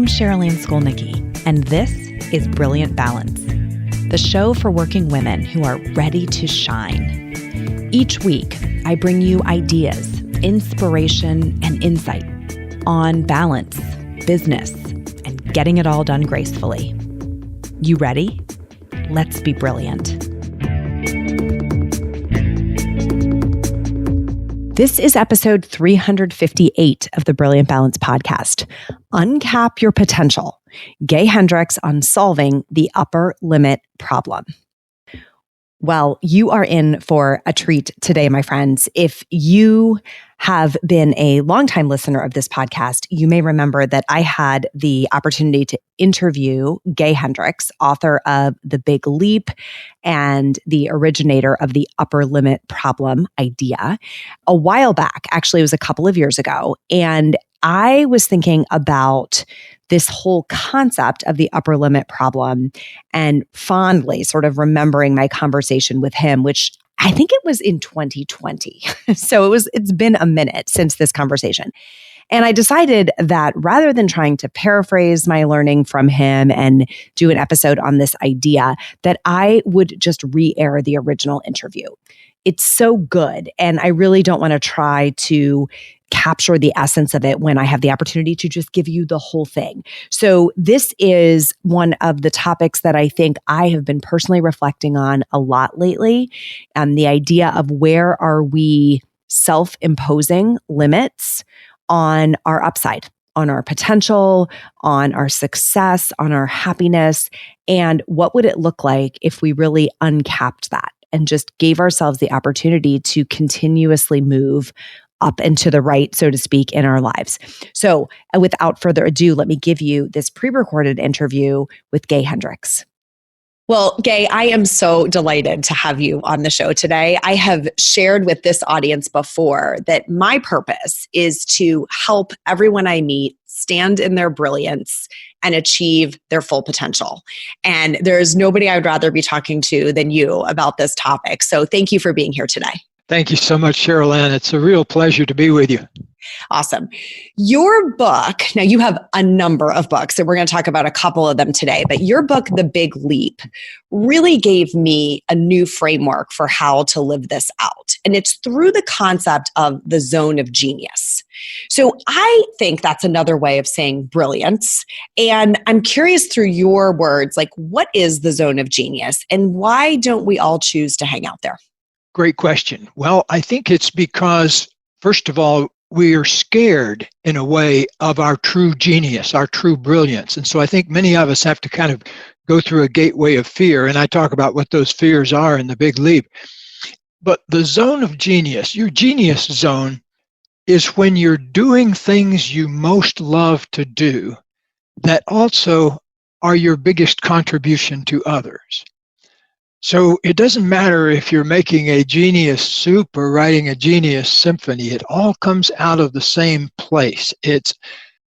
I'm Sherilyn Skolnicki, and this is Brilliant Balance, the show for working women who are ready to shine. Each week, I bring you ideas, inspiration, and insight on balance, business, and getting it all done gracefully. You ready? Let's be brilliant. This is episode 358 of the Brilliant Balance podcast. Uncap your potential. Gay Hendricks on solving the upper limit problem. Well, you are in for a treat today, my friends. If you have been a longtime listener of this podcast, you may remember that I had the opportunity to interview Gay Hendricks, author of The Big Leap and the originator of the upper limit problem idea, a while back. Actually, it was a couple of years ago. And I was thinking about this whole concept of the upper limit problem and fondly sort of remembering my conversation with him, which I think it was in 2020. So it's been a minute since this conversation. And I decided that rather than trying to paraphrase my learning from him and do an episode on this idea, that I would just re-air the original interview. It's so good. And I really don't want to try to capture the essence of it when I have the opportunity to just give you the whole thing. So this is one of the topics that I think I have been personally reflecting on a lot lately. The idea of where are we self-imposing limits on our upside, on our potential, on our success, on our happiness, and what would it look like if we really uncapped that and just gave ourselves the opportunity to continuously move up and to the right, so to speak, in our lives. So without further ado, let me give you this pre-recorded interview with Gay Hendricks. Well, Gay, I am so delighted to have you on the show today. I have shared with this audience before that my purpose is to help everyone I meet stand in their brilliance and achieve their full potential. And there's nobody I would rather be talking to than you about this topic. So thank you for being here today. Thank you so much, Sherilyn. It's a real pleasure to be with you. Awesome. Your book, now you have a number of books, and we're going to talk about a couple of them today, but your book, The Big Leap, really gave me a new framework for how to live this out. And it's through the concept of the zone of genius. So I think that's another way of saying brilliance. And I'm curious through your words, like what is the zone of genius and why don't we all choose to hang out there? Great question. Well, I think it's because, first of all, we are scared in a way of our true genius, our true brilliance. And so I think many of us have to kind of go through a gateway of fear. And I talk about what those fears are in The Big Leap. But the zone of genius, your genius zone, is when you're doing things you most love to do that also are your biggest contribution to others. So it doesn't matter if you're making a genius soup or writing a genius symphony, it all comes out of the same place.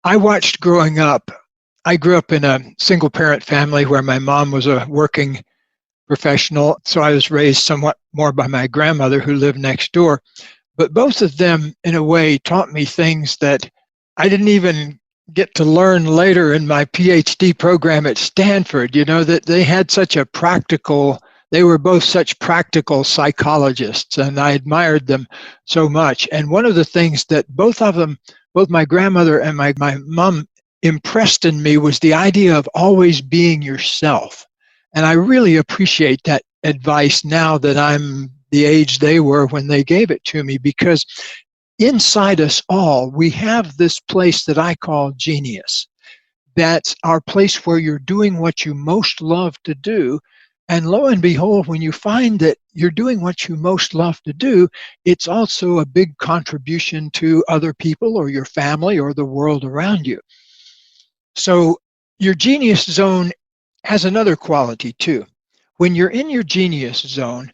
I watched growing up, I grew up in a single parent family where my mom was a working professional, so I was raised somewhat more by my grandmother who lived next door. But both of them, in a way, taught me things that I didn't even get to learn later in my PhD program at Stanford, that they had they were both such practical psychologists, and I admired them so much. And one of the things that both of them, both my grandmother and my mom, impressed in me was the idea of always being yourself. And I really appreciate that advice now that I'm the age they were when they gave it to me, because inside us all, we have this place that I call genius. That's our place where you're doing what you most love to do. And lo and behold, when you find that you're doing what you most love to do, it's also a big contribution to other people or your family or the world around you. So your genius zone has another quality too. When you're in your genius zone,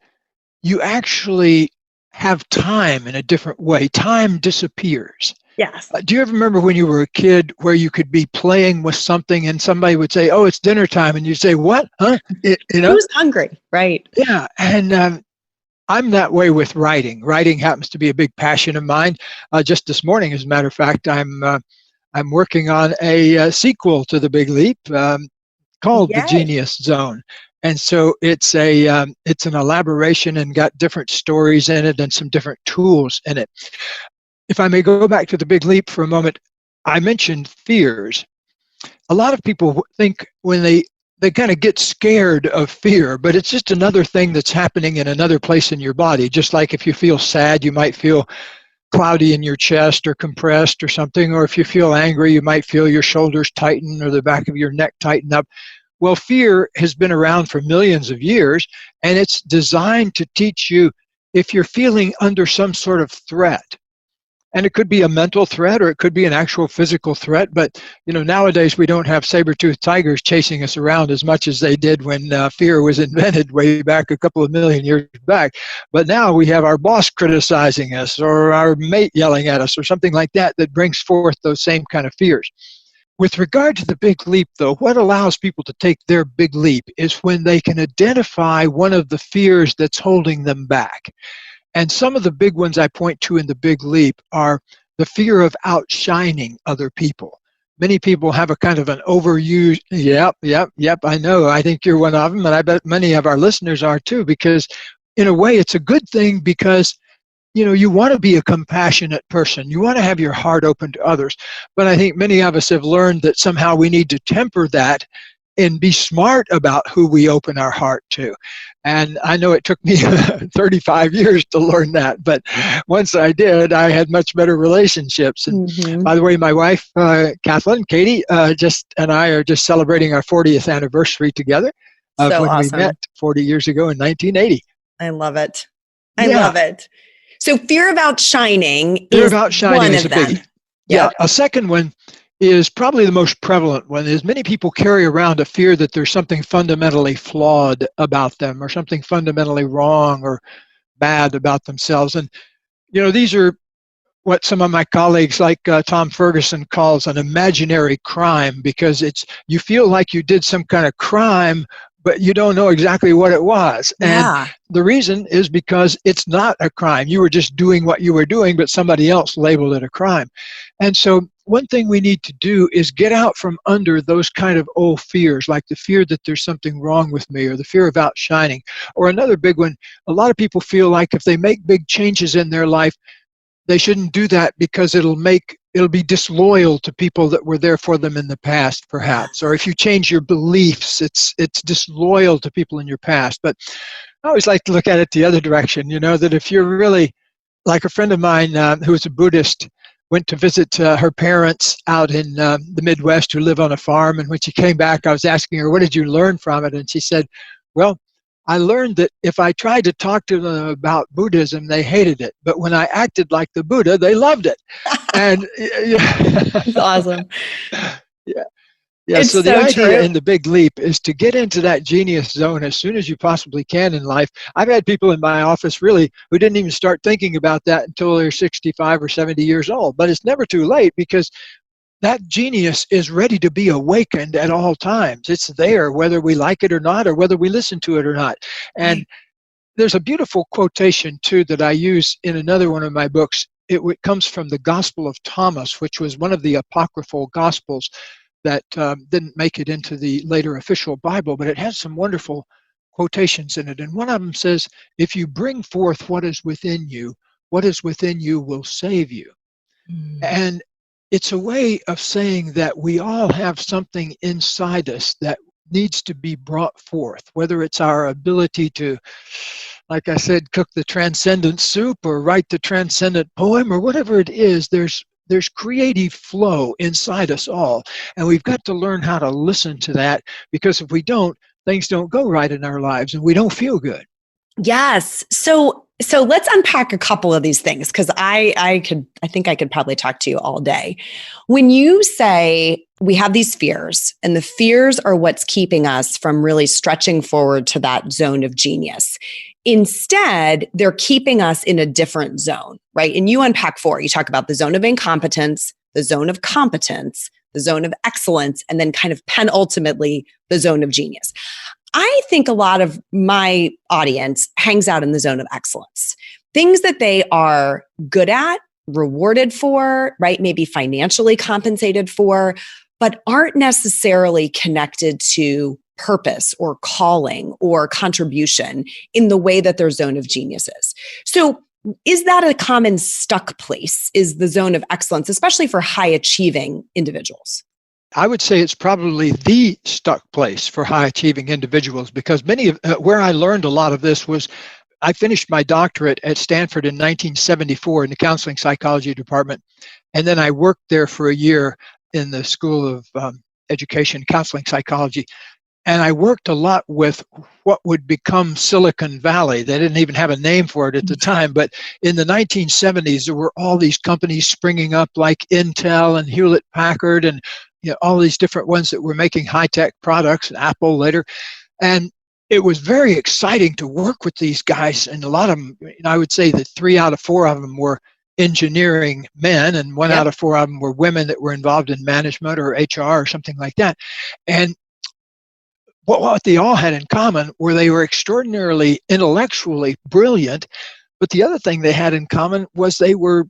you actually have time in a different way. Time disappears. Yes. Do you ever remember when you were a kid where you could be playing with something and somebody would say, "Oh, it's dinner time," and you say, "What? Huh?" Who's hungry? Right. Yeah. And I'm that way with writing. Writing happens to be a big passion of mine. Just this morning, as a matter of fact, I'm I'm working on a sequel to The Big Leap called The Yay. Genius Zone. And so it's an elaboration and got different stories in it and some different tools in it. If I may go back to The Big Leap for a moment, I mentioned fears. A lot of people think when they kind of get scared of fear, but it's just another thing that's happening in another place in your body. Just like if you feel sad, you might feel cloudy in your chest or compressed or something, or if you feel angry, you might feel your shoulders tighten or the back of your neck tighten up. Well, fear has been around for millions of years, and it's designed to teach you if you're feeling under some sort of threat. And it could be a mental threat or it could be an actual physical threat. But, nowadays we don't have saber-toothed tigers chasing us around as much as they did when fear was invented way back a couple of million years back. But now we have our boss criticizing us or our mate yelling at us or something like that that brings forth those same kind of fears. With regard to the big leap, though, what allows people to take their big leap is when they can identify one of the fears that's holding them back. And some of the big ones I point to in the big leap are the fear of outshining other people. Many people have a kind of an overused, yep, I know, I think you're one of them, and I bet many of our listeners are too, because in a way it's a good thing because you want to be a compassionate person. You want to have your heart open to others. But I think many of us have learned that somehow we need to temper that and be smart about who we open our heart to. And I know it took me 35 years to learn that, but once I did, I had much better relationships. And by the way, my wife, Katie, and I are just celebrating our 40th anniversary together of when we met 40 years ago in 1980. I love it. I love it. So fear of outshining is one a of them. biggie. Yeah. A second one is probably the most prevalent one, is many people carry around a fear that there's something fundamentally flawed about them or something fundamentally wrong or bad about themselves. And, these are what some of my colleagues like Tom Ferguson calls an imaginary crime, because you feel like you did some kind of crime, but you don't know exactly what it was. Yeah. And the reason is because it's not a crime. You were just doing what you were doing, but somebody else labeled it a crime. And so one thing we need to do is get out from under those kind of old fears, like the fear that there's something wrong with me or the fear of outshining. Or another big one, a lot of people feel like if they make big changes in their life, they shouldn't do that because it'll be disloyal to people that were there for them in the past, perhaps. Or if you change your beliefs, it's disloyal to people in your past. But I always like to look at it the other direction, that if you're really, like a friend of mine who was a Buddhist, went to visit her parents out in the Midwest who live on a farm. And when she came back, I was asking her, what did you learn from it? And she said, well, I learned that if I tried to talk to them about Buddhism, they hated it. But when I acted like the Buddha, they loved it. And That's awesome. Yeah. Yeah, so the idea in the big leap is to get into that genius zone as soon as you possibly can in life. I've had people in my office really who didn't even start thinking about that until they're 65 or 70 years old. But it's never too late, because that genius is ready to be awakened at all times. It's there, whether we like it or not, or whether we listen to it or not. And there's a beautiful quotation, too, that I use in another one of my books. It comes from the Gospel of Thomas, which was one of the apocryphal Gospels that didn't make it into the later official Bible, but it has some wonderful quotations in it. And one of them says, if you bring forth what is within you will save you. And it's a way of saying that we all have something inside us that needs to be brought forth, whether it's our ability to, like I said, cook the transcendent soup or write the transcendent poem or whatever it is. There's creative flow inside us all, and we've got to learn how to listen to that, because if we don't, things don't go right in our lives and we don't feel good. Yes. So let's unpack a couple of these things, because I think I could probably talk to you all day. When you say we have these fears, and the fears are what's keeping us from really stretching forward to that zone of genius. Instead, they're keeping us in a different zone, right? And you unpack 4. You talk about the zone of incompetence, the zone of competence, the zone of excellence, and then kind of penultimately the zone of genius. I think a lot of my audience hangs out in the zone of excellence. Things that they are good at, rewarded for, right? Maybe financially compensated for, but aren't necessarily connected to purpose or calling or contribution in the way that their zone of genius is. So is that a common stuck place, is the zone of excellence, especially for high achieving individuals? I would say it's probably the stuck place for high achieving individuals, because many of where I learned a lot of this was I finished my doctorate at Stanford in 1974 in the counseling psychology department. And then I worked there for a year in the School of Education, Counseling Psychology. And I worked a lot with what would become Silicon Valley. They didn't even have a name for it at the time, but in the 1970s, there were all these companies springing up like Intel and Hewlett Packard and all these different ones that were making high-tech products, and Apple later. And it was very exciting to work with these guys. And a lot of them, I would say that 3 out of 4 of them were engineering men, and 1 out of 4 of them were women that were involved in management or HR or something like that. And what they all had in common were they were extraordinarily intellectually brilliant, but the other thing they had in common was they were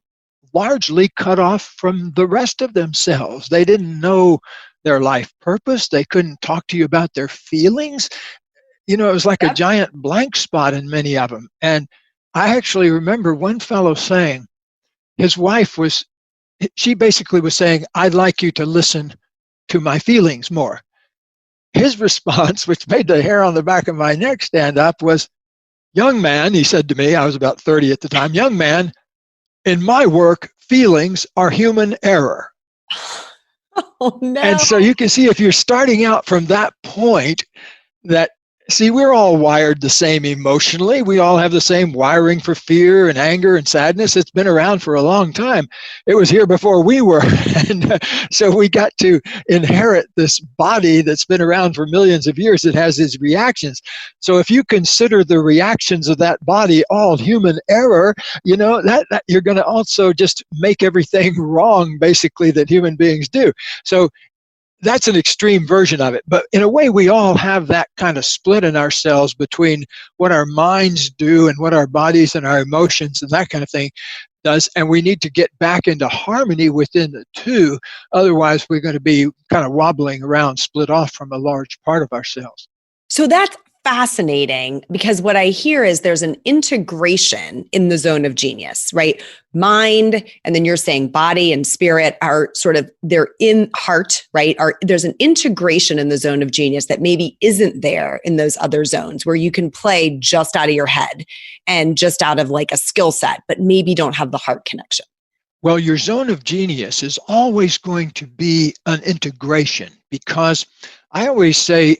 largely cut off from the rest of themselves. They didn't know their life purpose. They couldn't talk to you about their feelings. It was like a giant blank spot in many of them. And I actually remember one fellow saying, his wife she basically was saying, I'd like you to listen to my feelings more. His response, which made the hair on the back of my neck stand up, was, young man, he said to me, I was about 30 at the time, young man, in my work, feelings are human error. Oh, no. And so you can see, if you're starting out from that point, that, see, we're all wired the same emotionally. We all have the same wiring for fear and anger and sadness. It's been around for a long time. It was here before we were. And so we got to inherit this body that's been around for millions of years that has these reactions. So if you consider the reactions of that body all human error, that you're going to also just make everything wrong, basically, that human beings do. So that's an extreme version of it. But in a way, we all have that kind of split in ourselves between what our minds do and what our bodies and our emotions and that kind of thing does. And we need to get back into harmony within the two. Otherwise, we're going to be kind of wobbling around, split off from a large part of ourselves. So that's fascinating, because what I hear is there's an integration in the zone of genius, right? Mind, and then you're saying body and spirit are they're in heart, right? There's an integration in the zone of genius that maybe isn't there in those other zones, where you can play just out of your head and just out of like a skill set, but maybe don't have the heart connection. Well, your zone of genius is always going to be an integration, because I always say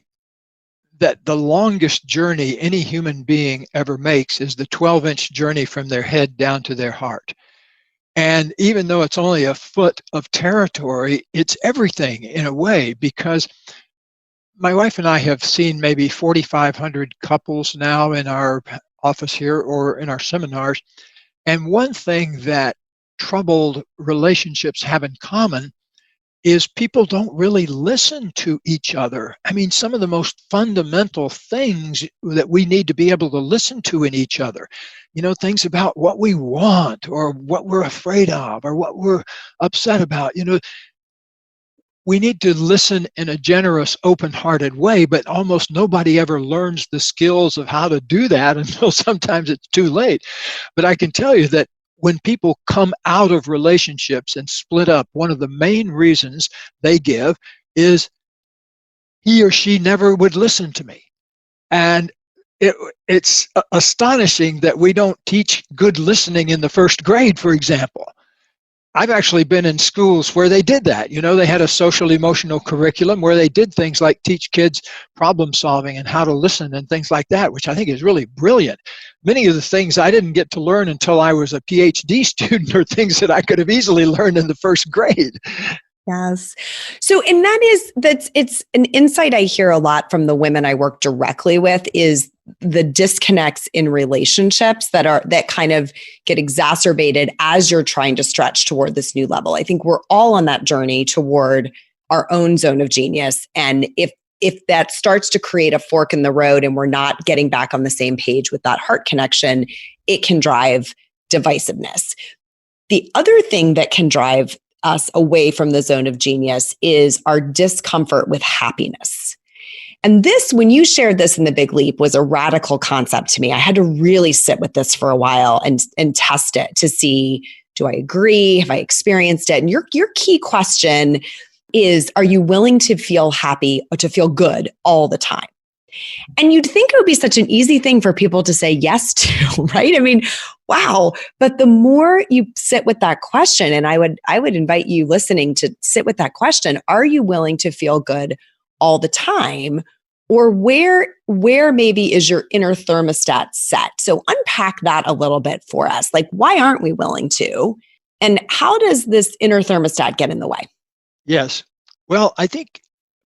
that the longest journey any human being ever makes is the 12-inch journey from their head down to their heart. And even though it's only a foot of territory, it's everything in a way, because my wife and I have seen maybe 4,500 couples now in our office here or in our seminars. And one thing that troubled relationships have in common is people don't really listen to each other. I mean, some of the most fundamental things that we need to be able to listen to in each other, things about what we want or what we're afraid of or what we're upset about, we need to listen in a generous, open-hearted way, but almost nobody ever learns the skills of how to do that until sometimes it's too late. But I can tell you that when people come out of relationships and split up, one of the main reasons they give is he or she never would listen to me. And it's astonishing that we don't teach good listening in the first grade, for example. I've actually been in schools where they did that. They had a social emotional curriculum where they did things like teach kids problem solving and how to listen and things like that, which I think is really brilliant. Many of the things I didn't get to learn until I was a PhD student are things that I could have easily learned in the first grade. Yes. So, and it's an insight I hear a lot from the women I work directly with, is the disconnects in relationships that kind of get exacerbated as you're trying to stretch toward this new level. I think we're all on that journey toward our own zone of genius. And if that starts to create a fork in the road and we're not getting back on the same page with that heart connection, it can drive divisiveness. The other thing that can drive us away from the zone of genius is our discomfort with happiness. And this, when you shared this in the Big Leap, was a radical concept to me. I had to really sit with this for a while and test it to see, do I agree? Have I experienced it? And your key question is, are you willing to feel happy or to feel good all the time? And you'd think it would be such an easy thing for people to say yes to, right? I mean, wow. But the more you sit with that question, and I would invite you listening to sit with that question, are you willing to feel good all the time? Or where maybe is your inner thermostat set? So unpack that a little bit for us. Like, why aren't we willing to? And how does this inner thermostat get in the way? Yes. Well, I think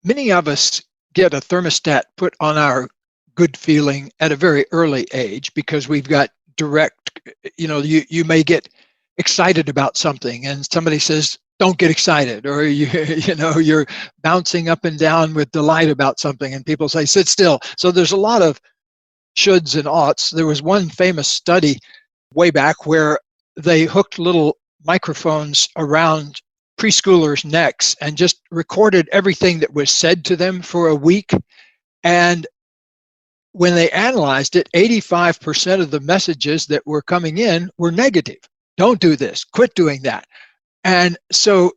many of us get a thermostat put on our good feeling at a very early age because we've got direct, you may get excited about something and somebody says, don't get excited, or you're bouncing up and down with delight about something and people say, sit still. So there's a lot of shoulds and oughts. There was one famous study way back where they hooked little microphones around preschoolers' necks and just recorded everything that was said to them for a week. And when they analyzed it, 85% of the messages that were coming in were negative. Don't do this, quit doing that. And so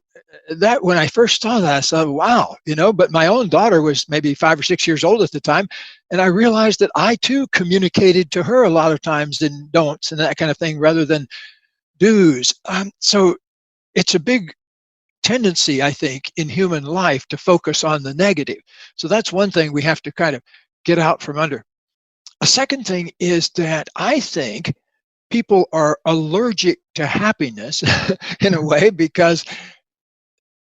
that when I first saw that, I thought, wow, but my own daughter was maybe 5 or 6 years old at the time. And I realized that I too communicated to her a lot of times in don'ts and that kind of thing rather than do's. So it's a big tendency, I think, in human life to focus on the negative. So that's one thing we have to kind of get out from under. A second thing is that I think people are allergic to happiness in a way because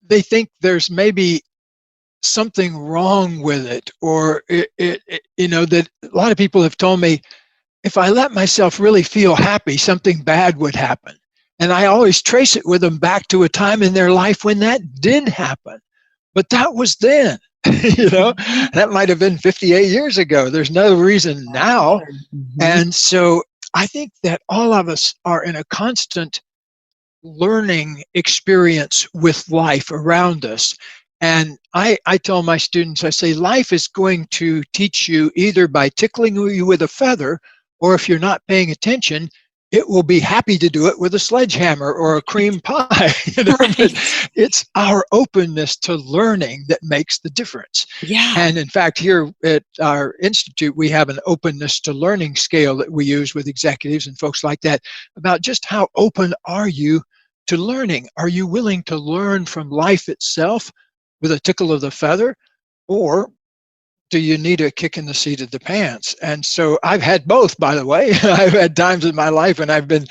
they think there's maybe something wrong with it, or that a lot of people have told me, if I let myself really feel happy, something bad would happen. And I always trace it with them back to a time in their life when that did happen. But that was then, that might have been 58 years ago. There's no reason now. Mm-hmm. And so I think that all of us are in a constant learning experience with life around us. And I tell my students, I say, life is going to teach you either by tickling you with a feather, or if you're not paying attention, it will be happy to do it with a sledgehammer or a cream pie. Right. It's our openness to learning that makes the difference. Yeah. And in fact, here at our institute, we have an openness to learning scale that we use with executives and folks like that about just how open are you to learning? Are you willing to learn from life itself with a tickle of the feather, or do you need a kick in the seat of the pants? And so I've had both, by the way. I've had times in my life when I've been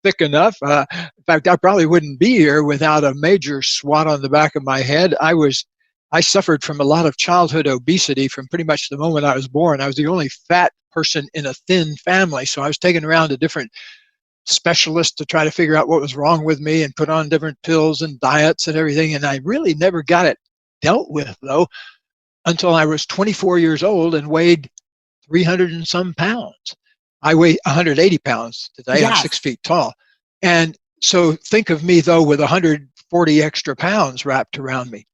thick enough. In fact, I probably wouldn't be here without a major swat on the back of my head. I suffered from a lot of childhood obesity from pretty much the moment I was born. I was the only fat person in a thin family. So I was taken around to different specialists to try to figure out what was wrong with me and put on different pills and diets and everything. And I really never got it dealt with, though, until I was 24 years old and weighed 300 and some pounds. I weigh 180 pounds today. Yes. I'm 6 feet tall. And so think of me, though, with 140 extra pounds wrapped around me.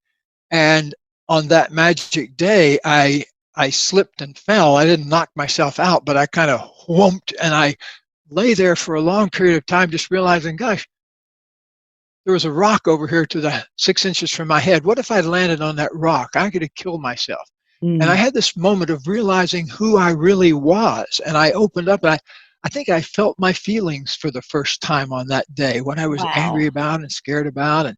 And on that magic day, I slipped and fell. I didn't knock myself out, but I kind of whumped, and I lay there for a long period of time just realizing, gosh, there was a rock over here to the 6 inches from my head. What if I landed on that rock? I could have killed myself. And I had this moment of realizing who I really was. And I opened up, and I think I felt my feelings for the first time on that day, what I was angry about and scared about and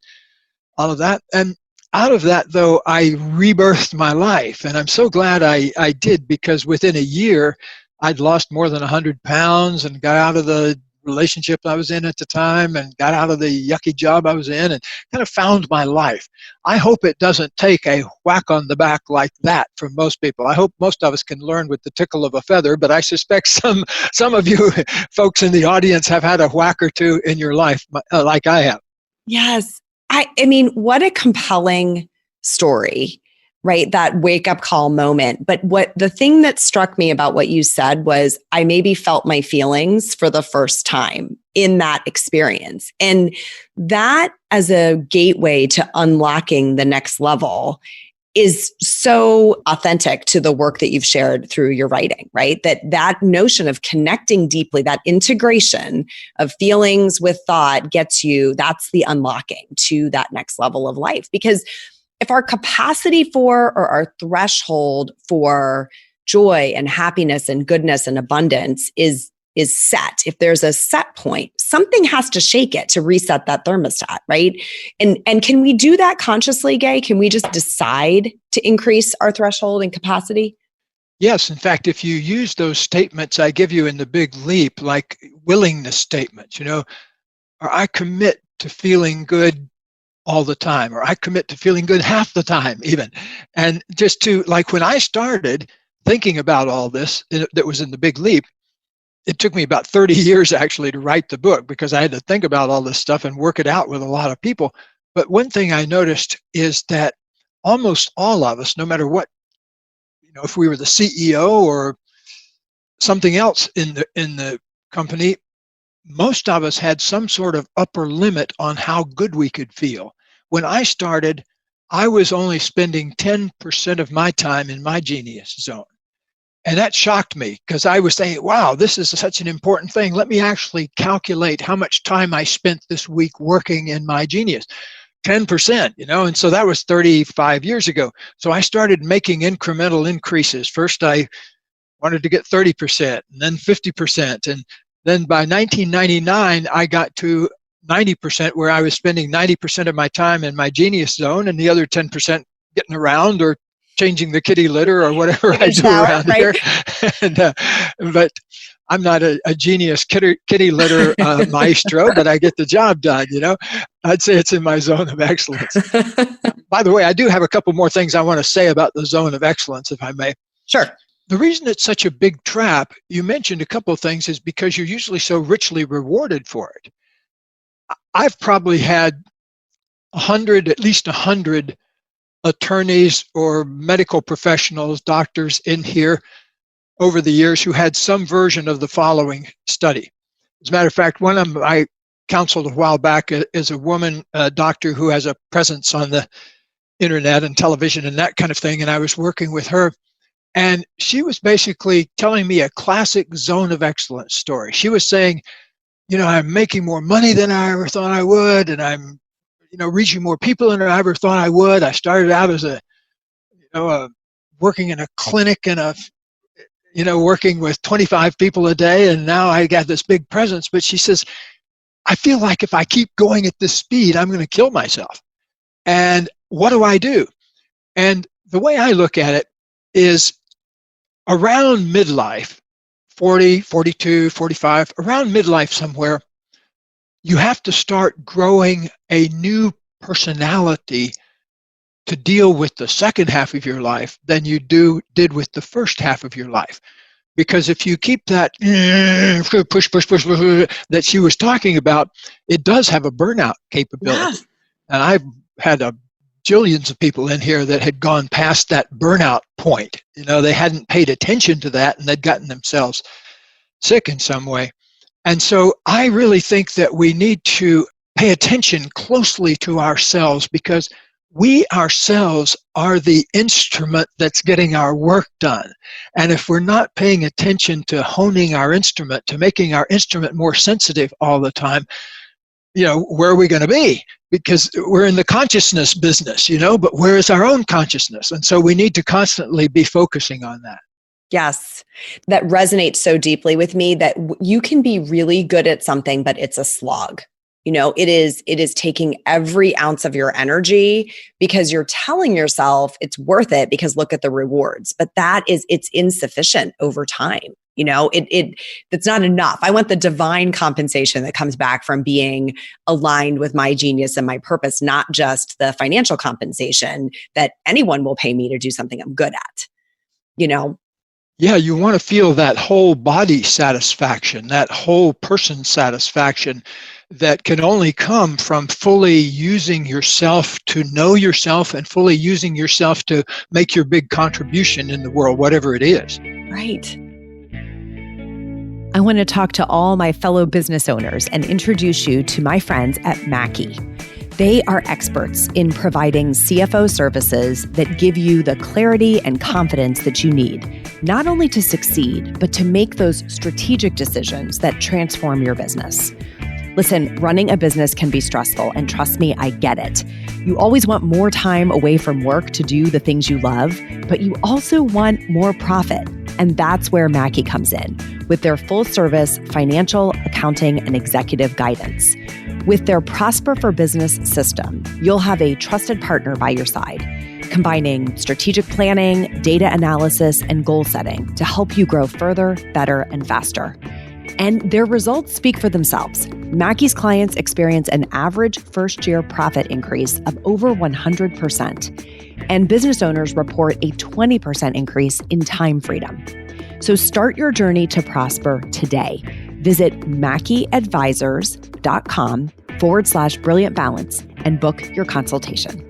all of that. And out of that, though, I rebirthed my life. And I'm so glad I did, because within a year, I'd lost more than 100 pounds and got out of the relationship I was in at the time and got out of the yucky job I was in and kind of found my life. I hope it doesn't take a whack on the back like that from most people. I hope most of us can learn with the tickle of a feather, but I suspect some of you folks in the audience have had a whack or two in your life like I have. Yes. I mean, what a compelling story. right? That wake up call moment. But what the thing that struck me about what you said was I maybe felt my feelings for the first time in that experience. And that as a gateway to unlocking the next level is so authentic to the work that you've shared through your writing, right? That notion of connecting deeply, that integration of feelings with thought gets you, that's the unlocking to that next level of life. Because if our capacity for or our threshold for joy and happiness and goodness and abundance is set, if there's a set point, something has to shake it to reset that thermostat, right? And can we do that consciously, Gay? Can we just decide to increase our threshold and capacity? Yes. In fact, if you use those statements I give you in the Big Leap, like willingness statements, or I commit to feeling good all the time, or I commit to feeling good half the time even. And just to, like, when I started thinking about all this that was in the Big Leap, it took me about 30 years actually to write the book because I had to think about all this stuff and work it out with a lot of people. But one thing I noticed is that almost all of us, no matter what, if we were the CEO or something else in the company, most of us had some sort of upper limit on how good we could feel. When I started, I was only spending 10% of my time in my genius zone. And that shocked me because I was saying, wow, this is such an important thing. Let me actually calculate how much time I spent this week working in my genius. 10%, and so that was 35 years ago. So I started making incremental increases. First, I wanted to get 30% and then 50%. And then by 1999, I got to 90% where I was spending 90% of my time in my genius zone and the other 10% getting around or changing the kitty litter or whatever I do around here. And, but I'm not a genius kitty litter maestro, but I get the job done, I'd say it's in my zone of excellence. By the way, I do have a couple more things I want to say about the zone of excellence, if I may. Sure. The reason it's such a big trap, you mentioned a couple of things, is because you're usually so richly rewarded for it. I've probably had at least 100 attorneys or medical professionals, doctors in here over the years who had some version of the following study. As a matter of fact, one of them I counseled a while back is a woman, a doctor who has a presence on the internet and television and that kind of thing, and I was working with her. And she was basically telling me a classic zone of excellence story. She was saying, I'm making more money than I ever thought I would, and I'm, reaching more people than I ever thought I would. I started out as working in a clinic and working with 25 people a day, and now I got this big presence. But she says, I feel like if I keep going at this speed, I'm going to kill myself. And what do I do? And the way I look at it is around midlife, 40, 42, 45, around midlife somewhere, you have to start growing a new personality to deal with the second half of your life than you did with the first half of your life. Because if you keep that push that she was talking about, it does have a burnout capability. Yeah. And I've had jillions of people in here that had gone past that burnout point. They hadn't paid attention to that and they'd gotten themselves sick in some way. And so I really think that we need to pay attention closely to ourselves because we ourselves are the instrument that's getting our work done. And if we're not paying attention to honing our instrument, to making our instrument more sensitive all the time, where are we going to be? Because we're in the consciousness business, but where is our own consciousness? And so we need to constantly be focusing on that. Yes, that resonates so deeply with me that you can be really good at something, but it's a slog. It is taking every ounce of your energy because you're telling yourself it's worth it because look at the rewards, but it's insufficient over time. It's not enough. I want the divine compensation that comes back from being aligned with my genius and my purpose, not just the financial compensation that anyone will pay me to do something I'm good at, Yeah, you want to feel that whole body satisfaction, that whole person satisfaction. that can only come from fully using yourself to know yourself and fully using yourself to make your big contribution in the world, whatever it is. Right. I want to talk to all my fellow business owners and introduce you to my friends at Mackie. They are experts in providing CFO services that give you the clarity and confidence that you need, not only to succeed, but to make those strategic decisions that transform your business. Listen, running a business can be stressful, and trust me, I get it. You always want more time away from work to do the things you love, but you also want more profit. And that's where Mackie comes in, with their full-service financial, accounting, and executive guidance. With their Prosper for Business system, you'll have a trusted partner by your side, combining strategic planning, data analysis, and goal setting to help you grow further, better, and faster. And their results speak for themselves. Mackie's clients experience an average first-year profit increase of over 100%, and business owners report a 20% increase in time freedom. So start your journey to prosper today. Visit mackieadvisors.com/brilliant balance and book your consultation.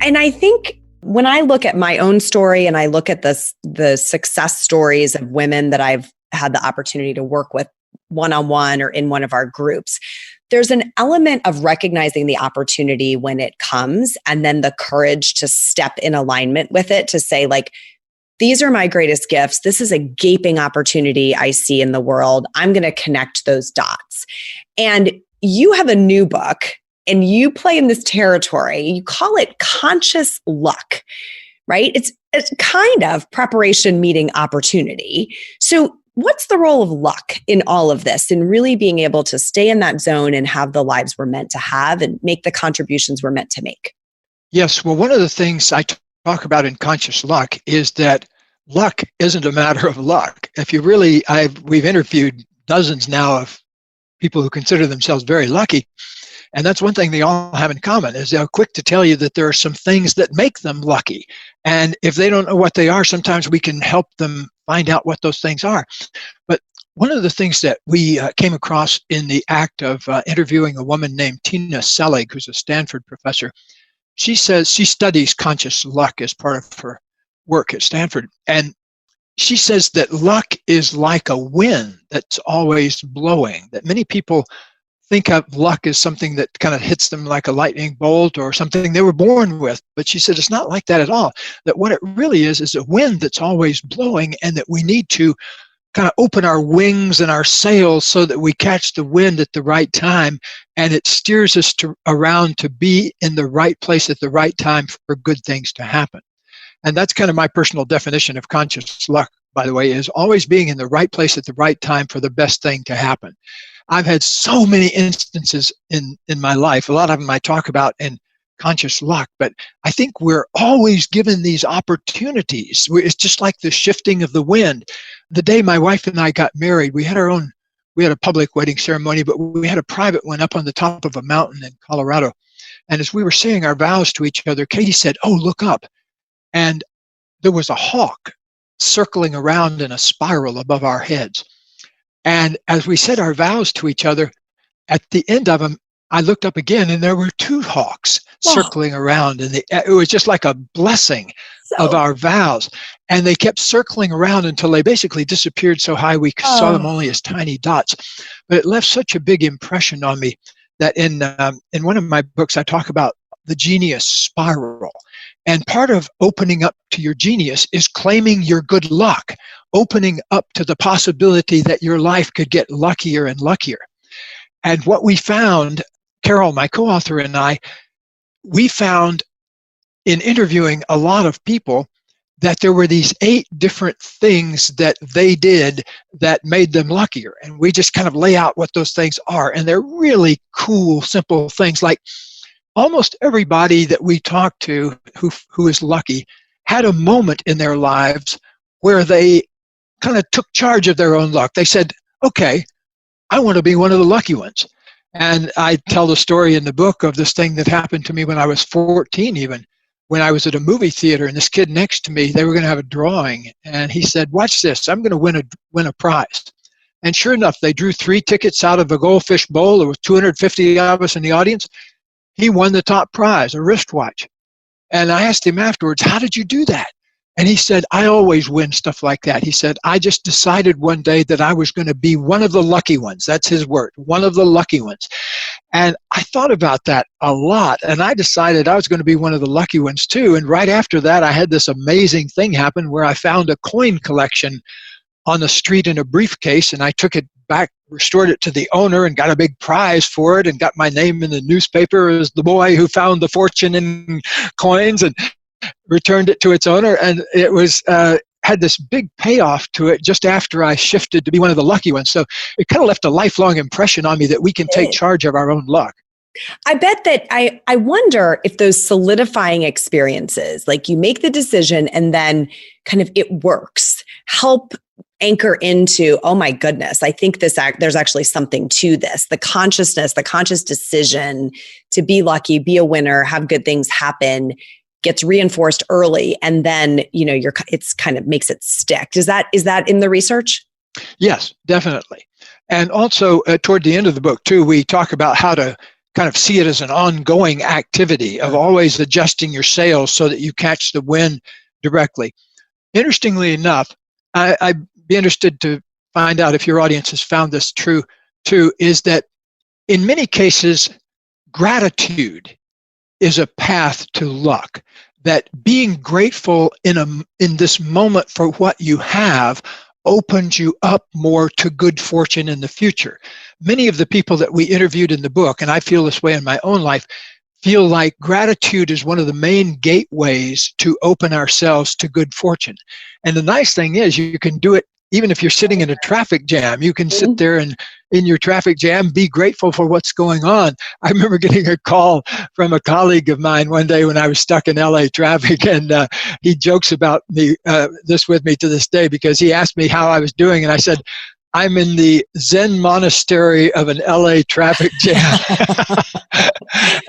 And I think when I look at my own story and I look at the success stories of women that I've had the opportunity to work with one-on-one or in one of our groups, there's an element of recognizing the opportunity when it comes, and then the courage to step in alignment with it, to say, like, these are my greatest gifts. This is a gaping opportunity I see in the world. I'm going to connect those dots. And you have a new book, and you play in this territory. You call it conscious luck, right? It's kind of preparation meeting opportunity. So what's the role of luck in all of this, in really being able to stay in that zone and have the lives we're meant to have and make the contributions we're meant to make? Yes. Well, one of the things I talk about in conscious luck is that luck isn't a matter of luck. If you really, we've interviewed dozens now of people who consider themselves very lucky. And that's one thing they all have in common, is they're quick to tell you that there are some things that make them lucky. And if they don't know what they are, sometimes we can help them find out what those things are. But one of the things that we came across in the act of interviewing a woman named Tina Selig, who's a Stanford professor, she says she studies conscious luck as part of her work at Stanford. And she says that luck is like a wind that's always blowing, that many people think of luck as something that kind of hits them like a lightning bolt or something they were born with. But she said it's not like that at all. That what it really is a wind that's always blowing, and that we need to kind of open our wings and our sails so that we catch the wind at the right time, and it steers us around to be in the right place at the right time for good things to happen. And that's kind of my personal definition of conscious luck, by the way, is always being in the right place at the right time for the best thing to happen. I've had so many instances in my life. A lot of them I talk about in conscious luck, but I think we're always given these opportunities. It's just like the shifting of the wind. The day my wife and I got married, we had a public wedding ceremony, but we had a private one up on the top of a mountain in Colorado. And as we were saying our vows to each other, Katie said, "Oh, look up." And there was a hawk circling around in a spiral above our heads. And as we said our vows to each other, at the end of them, I looked up again, and there were two hawks circling around. And it was just like a blessing of our vows. And they kept circling around until they basically disappeared so high we saw them only as tiny dots. But it left such a big impression on me that in one of my books, I talk about the genius spiral. And part of opening up to your genius is claiming your good luck, opening up to the possibility that your life could get luckier and luckier. And what we found, Carol, my co-author, and I, we found in interviewing a lot of people that there were these 8 different things that they did that made them luckier. And we just kind of lay out what those things are. And they're really cool, simple things. Like almost everybody that we talked to who is lucky had a moment in their lives where they kind of took charge of their own luck. They said, okay, I want to be one of the lucky ones. And I tell the story in the book of this thing that happened to me when I was 14 even, when I was at a movie theater, and this kid next to me, they were going to have a drawing. And he said, watch this, I'm going to win a prize. And sure enough, they drew 3 tickets out of a goldfish bowl. There was 250 of us in the audience. He won the top prize, a wristwatch. And I asked him afterwards, how did you do that? And he said, I always win stuff like that. He said, I just decided one day that I was going to be one of the lucky ones. That's his word, one of the lucky ones. And I thought about that a lot, and I decided I was going to be one of the lucky ones too. And right after that, I had this amazing thing happen where I found a coin collection on the street in a briefcase, and I took it back, restored it to the owner, and got a big prize for it, and got my name in the newspaper as the boy who found the fortune in coins, and returned it to its owner. And it was had this big payoff to it just after I shifted to be one of the lucky ones. So it kind of left a lifelong impression on me that we can take charge of our own luck. I bet that I wonder if those solidifying experiences, like you make the decision and then kind of it works, help anchor into, oh my goodness, I think there's actually something to this. The consciousness, the conscious decision to be lucky, be a winner, have good things happen gets reinforced early, and then it's kind of makes it stick. Is that in the research? Yes, definitely. And also toward the end of the book too, we talk about how to kind of see it as an ongoing activity of always adjusting your sails so that you catch the wind directly. Interestingly enough, I'd be interested to find out if your audience has found this true too, is that in many cases, gratitude is a path to luck. That being grateful in this moment for what you have opens you up more to good fortune in the future. Many of the people that we interviewed in the book, and I feel this way in my own life, feel like gratitude is one of the main gateways to open ourselves to good fortune. And the nice thing is you can do it even if you're sitting in a traffic jam. You can sit there and in your traffic jam, be grateful for what's going on. I remember getting a call from a colleague of mine one day when I was stuck in LA traffic, and he jokes about this with me to this day because he asked me how I was doing, and I said, I'm in the Zen monastery of an LA traffic jam.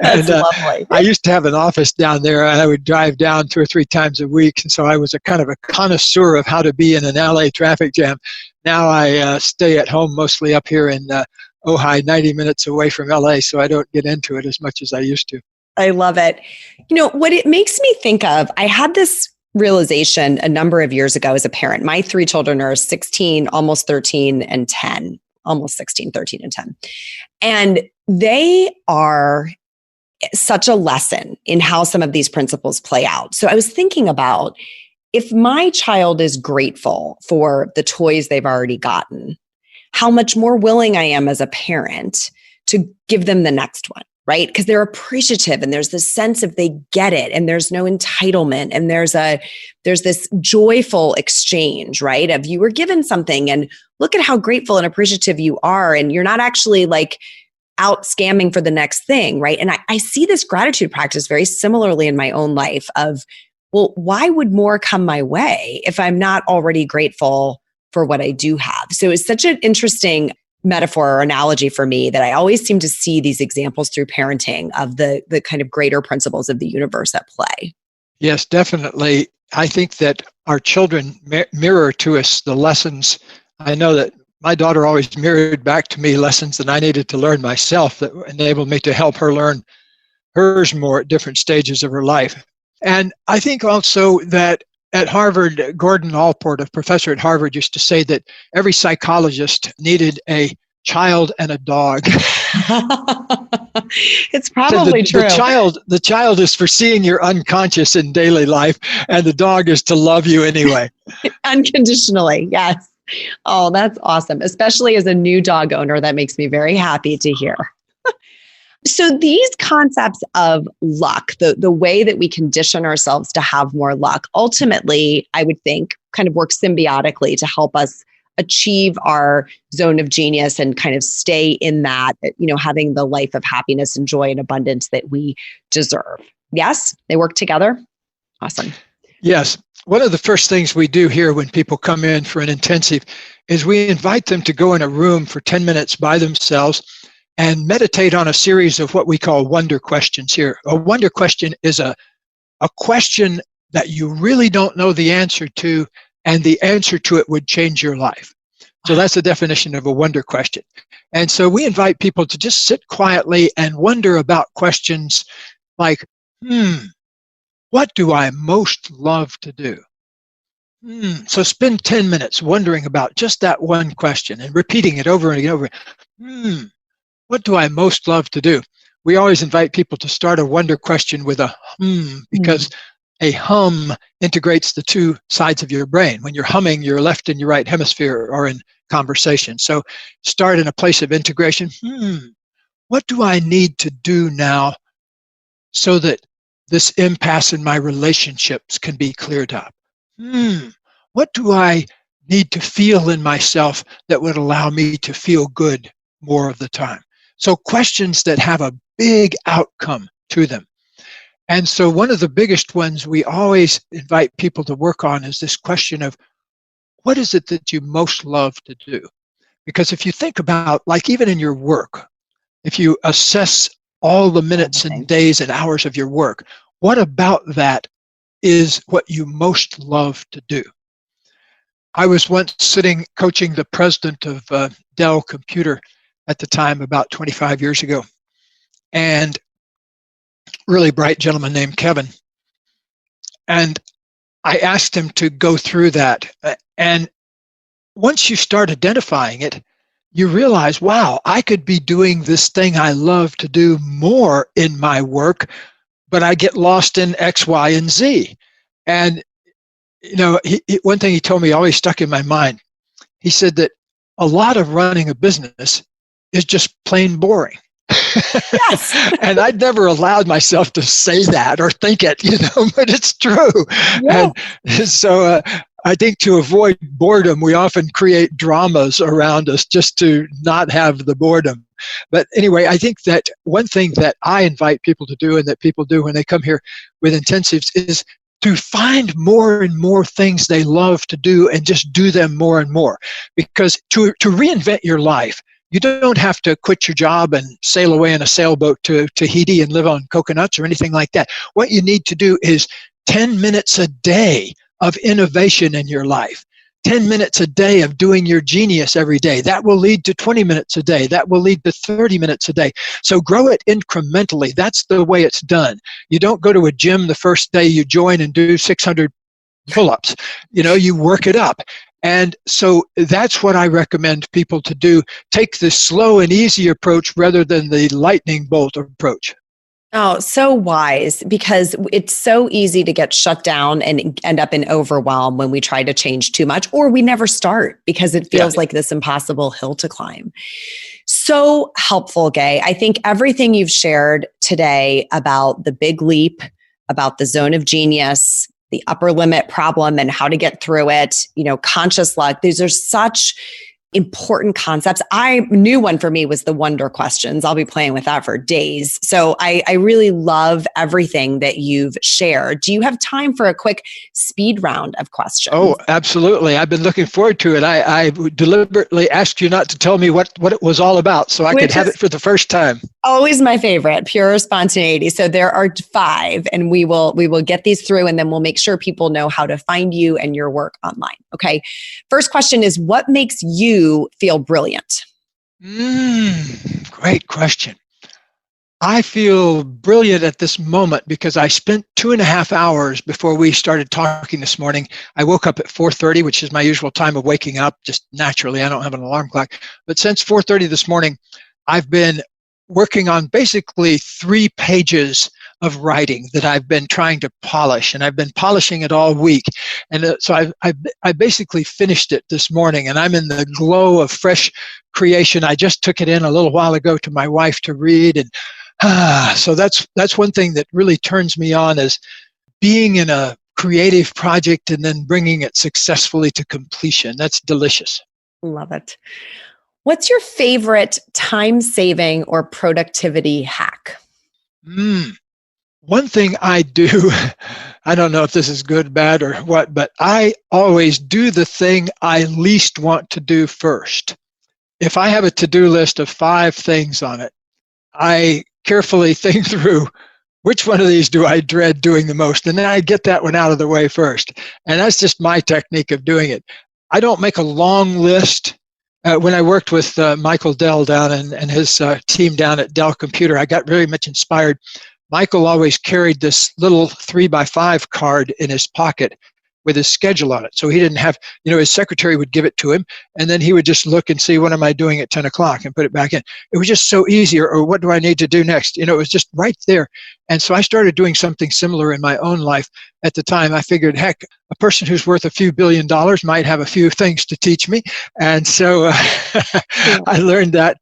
That's lovely. I used to have an office down there, and I would drive down 2 or 3 times a week. And so I was a kind of a connoisseur of how to be in an LA traffic jam. Now I stay at home mostly up here in Ojai, 90 minutes away from LA, so I don't get into it as much as I used to. I love it. What it makes me think of, I had this realization a number of years ago as a parent. My 3 children are 16, almost 13, and 10, almost 16, 13, and 10. And they are such a lesson in how some of these principles play out. So I was thinking about, if my child is grateful for the toys they've already gotten, how much more willing I am as a parent to give them the next one. Right? Because they're appreciative, and there's this sense of they get it, and there's no entitlement, and there's this joyful exchange, right? Of you were given something, and look at how grateful and appreciative you are, and you're not actually like out scamming for the next thing, right? And I see this gratitude practice very similarly in my own life of, well, why would more come my way if I'm not already grateful for what I do have? So it's such an interesting metaphor or analogy for me that I always seem to see these examples through parenting of the kind of greater principles of the universe at play. Yes, definitely. I think that our children mirror to us the lessons. I know that my daughter always mirrored back to me lessons that I needed to learn myself that enabled me to help her learn hers more at different stages of her life. And I think also that at Harvard, Gordon Allport, a professor at Harvard, used to say that every psychologist needed a child and a dog. It's probably true. The child is for seeing your unconscious in daily life, and the dog is to love you anyway. Unconditionally, yes. Oh, that's awesome. Especially as a new dog owner, that makes me very happy to hear. So these concepts of luck, the way that we condition ourselves to have more luck, ultimately, I would think, kind of work symbiotically to help us achieve our zone of genius and kind of stay in that, having the life of happiness and joy and abundance that we deserve. Yes, they work together. Awesome. Yes. One of the first things we do here when people come in for an intensive is we invite them to go in a room for 10 minutes by themselves and meditate on a series of what we call wonder questions here. A wonder question is a question that you really don't know the answer to, and the answer to it would change your life. So that's the definition of a wonder question. And so we invite people to just sit quietly and wonder about questions like, what do I most love to do? So spend 10 minutes wondering about just that one question and repeating it over and over. What do I most love to do? We always invite people to start a wonder question with a because a hum integrates the two sides of your brain. When you're humming, your left and your right hemisphere are in conversation. So start in a place of integration. What do I need to do now so that this impasse in my relationships can be cleared up? What do I need to feel in myself that would allow me to feel good more of the time? So questions that have a big outcome to them. And so one of the biggest ones we always invite people to work on is this question of, what is it that you most love to do? Because if you think about, like even in your work, if you assess all the minutes and days and hours of your work, what about that is what you most love to do? I was once coaching the president of Dell Computer at the time, about 25 years ago, and really bright gentleman named Kevin. And I asked him to go through that. And once you start identifying it, you realize, wow, I could be doing this thing I love to do more in my work, but I get lost in X, Y, and Z. And, one thing he told me always stuck in my mind. He said that a lot of running a business is just plain boring. Yes. And I'd never allowed myself to say that or think it, but it's true. Yeah. And so I think to avoid boredom, we often create dramas around us just to not have the boredom. But anyway, I think that one thing that I invite people to do and that people do when they come here with intensives is to find more and more things they love to do and just do them more and more. Because to reinvent your life, you don't have to quit your job and sail away in a sailboat to Tahiti and live on coconuts or anything like that. What you need to do is 10 minutes a day of innovation in your life. 10 minutes a day of doing your genius every day. That will lead to 20 minutes a day. That will lead to 30 minutes a day. So grow it incrementally. That's the way it's done. You don't go to a gym the first day you join and do 600 pull-ups. You work it up. And so that's what I recommend people to do. Take the slow and easy approach rather than the lightning bolt approach. Oh, so wise, because it's so easy to get shut down and end up in overwhelm when we try to change too much, or we never start because it feels like this impossible hill to climb. So helpful, Gay. I think everything you've shared today about the big leap, about the zone of genius, the upper limit problem and how to get through it, conscious luck. These are such important concepts. New one for me was the wonder questions. I'll be playing with that for days. So I really love everything that you've shared. Do you have time for a quick speed round of questions? Oh, absolutely. I've been looking forward to it. I deliberately asked you not to tell me what it was all about so I could have it for the first time. Always my favorite, pure spontaneity. So there are 5 and we will get these through and then we'll make sure people know how to find you and your work online. Okay. First question is, what makes you feel brilliant? Great question. I feel brilliant at this moment because I spent 2.5 hours before we started talking this morning. I woke up at 4:30, which is my usual time of waking up, just naturally. I don't have an alarm clock. But since 4:30 this morning, I've been working on basically 3 pages of writing that I've been trying to polish, and I've been polishing it all week. And so I basically finished it this morning, and I'm in the glow of fresh creation. I just took it in a little while ago to my wife to read, and so that's one thing that really turns me on, is being in a creative project and then bringing it successfully to completion. That's delicious. Love it. What's your favorite time-saving or productivity hack? One thing I do, I don't know if this is good, bad, or what, but I always do the thing I least want to do first. If I have a to-do list of 5 things on it, I carefully think through which one of these do I dread doing the most, and then I get that one out of the way first. And that's just my technique of doing it. I don't make a long list. when I worked with Michael Dell down and his team down at Dell Computer, I got very much inspired. Michael always carried this little 3x5 card in his pocket with his schedule on it. So he didn't have, his secretary would give it to him, and then he would just look and see, what am I doing at 10 o'clock, and put it back in. It was just so easy, or what do I need to do next? It was just right there. And so I started doing something similar in my own life. At the time, I figured, heck, a person who's worth a few $billion might have a few things to teach me. And so I learned that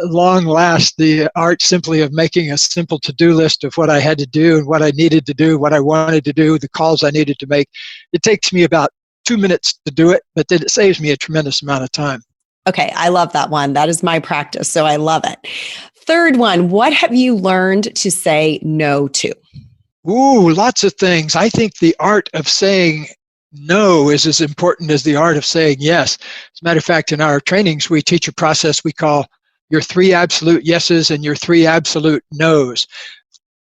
long last, the art simply of making a simple to-do list of what I had to do and what I needed to do, what I wanted to do, the calls I needed to make. It takes me about 2 minutes to do it, but then it saves me a tremendous amount of time. Okay, I love that one. That is my practice, so I love it. Third one, what have you learned to say no to? Ooh, lots of things. I think the art of saying no is as important as the art of saying yes. As a matter of fact, in our trainings, we teach a process we call your 3 absolute yeses and your 3 absolute nos.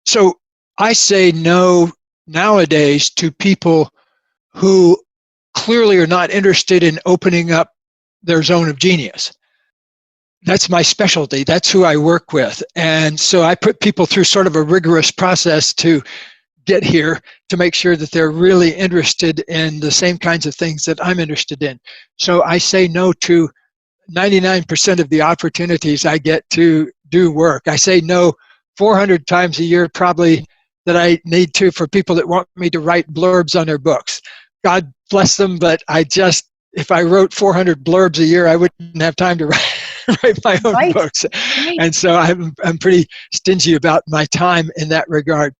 So I say no nowadays to people who clearly are not interested in opening up their zone of genius. That's my specialty. That's who I work with. And so I put people through sort of a rigorous process to get here, to make sure that they're really interested in the same kinds of things that I'm interested in. So I say no to 99% of the opportunities I get to do work. I say no 400 times a year probably that I need to for people that want me to write blurbs on their books. God bless them, but if I wrote 400 blurbs a year, I wouldn't have time to write my own books. Right. And so I'm pretty stingy about my time in that regard.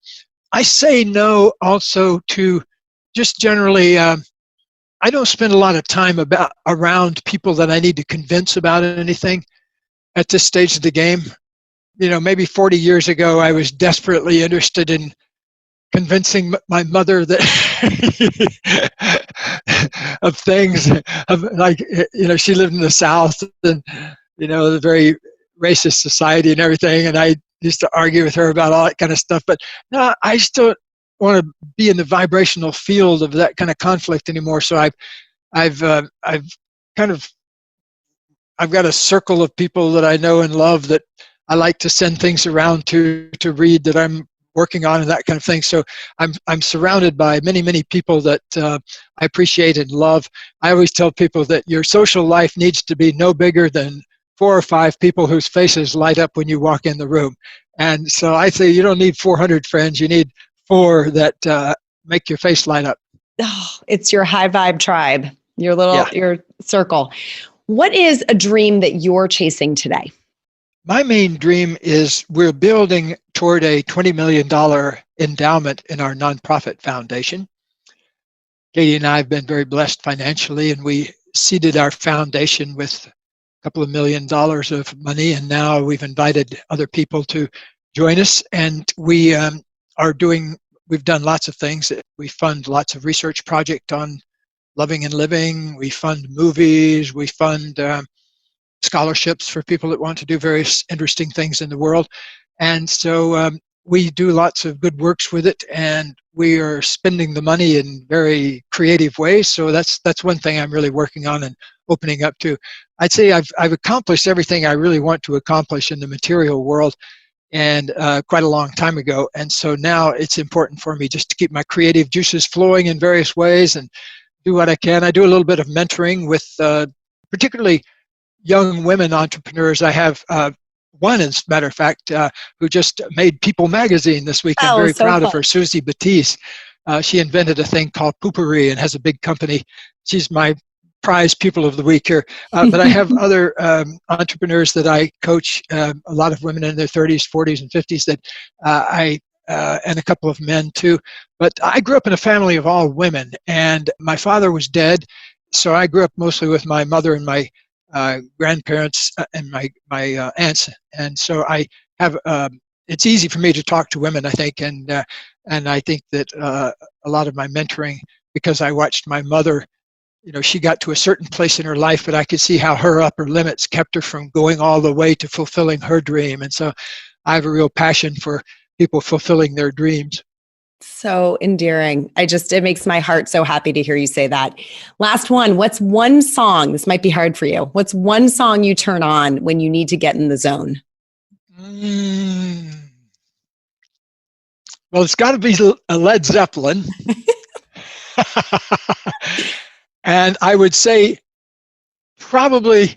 I say no also to just generally, I don't spend a lot of time around people that I need to convince about anything at this stage of the game. Maybe 40 years ago, I was desperately interested in convincing my mother that of things, she lived in the South, and the very racist society and everything, and I used to argue with her about all that kind of stuff. But no, I still want to be in the vibrational field of that kind of conflict anymore. So I've got a circle of people that I know and love that I like to send things around to read that I'm working on and that kind of thing. So I'm surrounded by many, many people that I appreciate and love. I always tell people that your social life needs to be no bigger than 4 or 5 people whose faces light up when you walk in the room. And so I say you don't need 400 friends. You need 4 that make your face light up. Oh, it's your high vibe tribe, your circle. What is a dream that you're chasing today? My main dream is we're building toward a $20 million endowment in our nonprofit foundation. Katie and I have been very blessed financially, and we seeded our foundation with a couple of $1 million of money, and now we've invited other people to join us. And we've done lots of things. We fund lots of research projects on loving and living. We fund movies. We fund scholarships for people that want to do various interesting things in the world. And so we do lots of good works with it, and we are spending the money in very creative ways. So that's one thing I'm really working on and opening up to. I'd say I've accomplished everything I really want to accomplish in the material world, and quite a long time ago. And so now it's important for me just to keep my creative juices flowing in various ways and do what I can. I do a little bit of mentoring with particularly young women entrepreneurs. I have one, as a matter of fact, who just made People magazine this week. I'm very proud of her, Susie Batiste. She invented a thing called Poopery and has a big company. She's my prize pupil of the week here. But I have other entrepreneurs that I coach, a lot of women in their 30s, 40s, and 50s that and a couple of men too. But I grew up in a family of all women, and my father was dead. So I grew up mostly with my mother and my grandparents and my aunts, and so I have. It's easy for me to talk to women, I think, and I think that a lot of my mentoring, because I watched my mother. She got to a certain place in her life, but I could see how her upper limits kept her from going all the way to fulfilling her dream, and so I have a real passion for people fulfilling their dreams. So endearing. It makes my heart so happy to hear you say that. Last one. What's one song? This might be hard for you. What's one song you turn on when you need to get in the zone? Well, it's got to be a Led Zeppelin. And I would say probably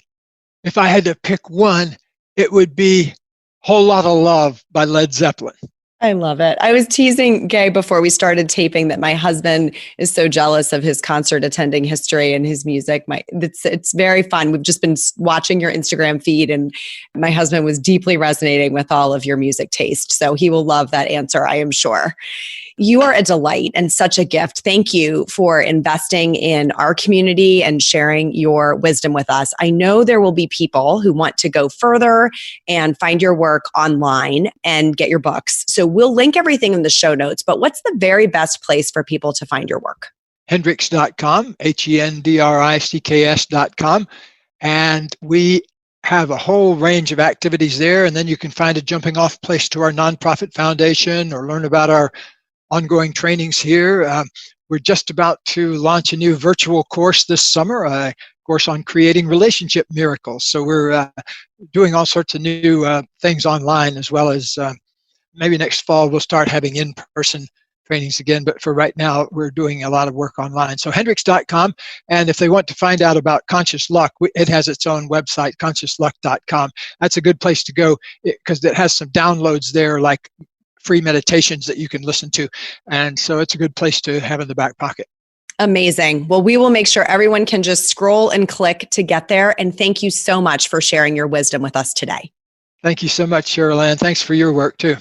if I had to pick one, it would be Whole Lotta Love by Led Zeppelin. I love it. I was teasing Gay before we started taping that my husband is so jealous of his concert attending history and his music. It's very fun. We've just been watching your Instagram feed, and my husband was deeply resonating with all of your music taste. So he will love that answer, I am sure. You are a delight and such a gift. Thank you for investing in our community and sharing your wisdom with us. I know there will be people who want to go further and find your work online and get your books. So we'll link everything in the show notes, but what's the very best place for people to find your work? Hendricks.com, HENDRICKS.com. And we have a whole range of activities there. And then you can find a jumping off place to our nonprofit foundation or learn about our ongoing trainings here. We're just about to launch a new virtual course this summer, a course on creating relationship miracles. So we're doing all sorts of new things online, as well as maybe next fall we'll start having in-person trainings again. But for right now, we're doing a lot of work online. So Hendricks.com. And if they want to find out about Conscious Luck, it has its own website, consciousluck.com. That's a good place to go because it has some downloads there, like free meditations that you can listen to. And so it's a good place to have in the back pocket. Amazing. Well, we will make sure everyone can just scroll and click to get there. And thank you so much for sharing your wisdom with us today. Thank you so much, Cheryl Ann. Thanks for your work too.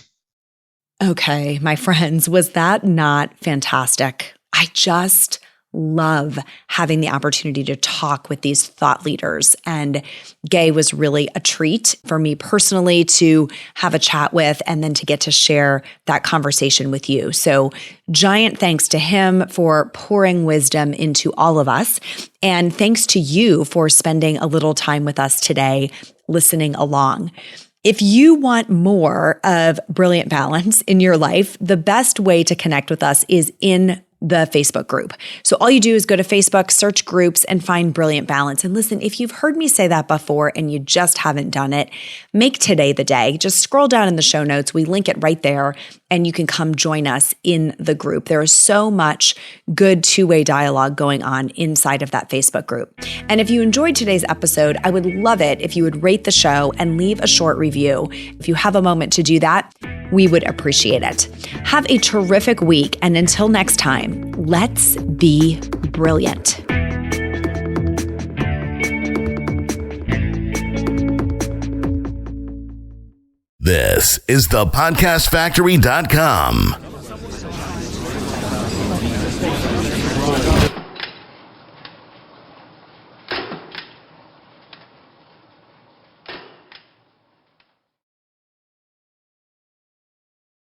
Okay, my friends, was that not fantastic? I just love having the opportunity to talk with these thought leaders. And Gay was really a treat for me personally to have a chat with and then to get to share that conversation with you. So giant thanks to him for pouring wisdom into all of us. And thanks to you for spending a little time with us today, listening along. If you want more of Brilliant Balance in your life, the best way to connect with us is in the Facebook group. So all you do is go to Facebook, search groups, and find Brilliant Balance. And listen, if you've heard me say that before and you just haven't done it, make today the day. Just scroll down in the show notes. We link it right there, and you can come join us in the group. There is so much good two-way dialogue going on inside of that Facebook group. And if you enjoyed today's episode, I would love it if you would rate the show and leave a short review. If you have a moment to do that, we would appreciate it. Have a terrific week, and until next time, let's be brilliant. This is thepodcastfactory.com.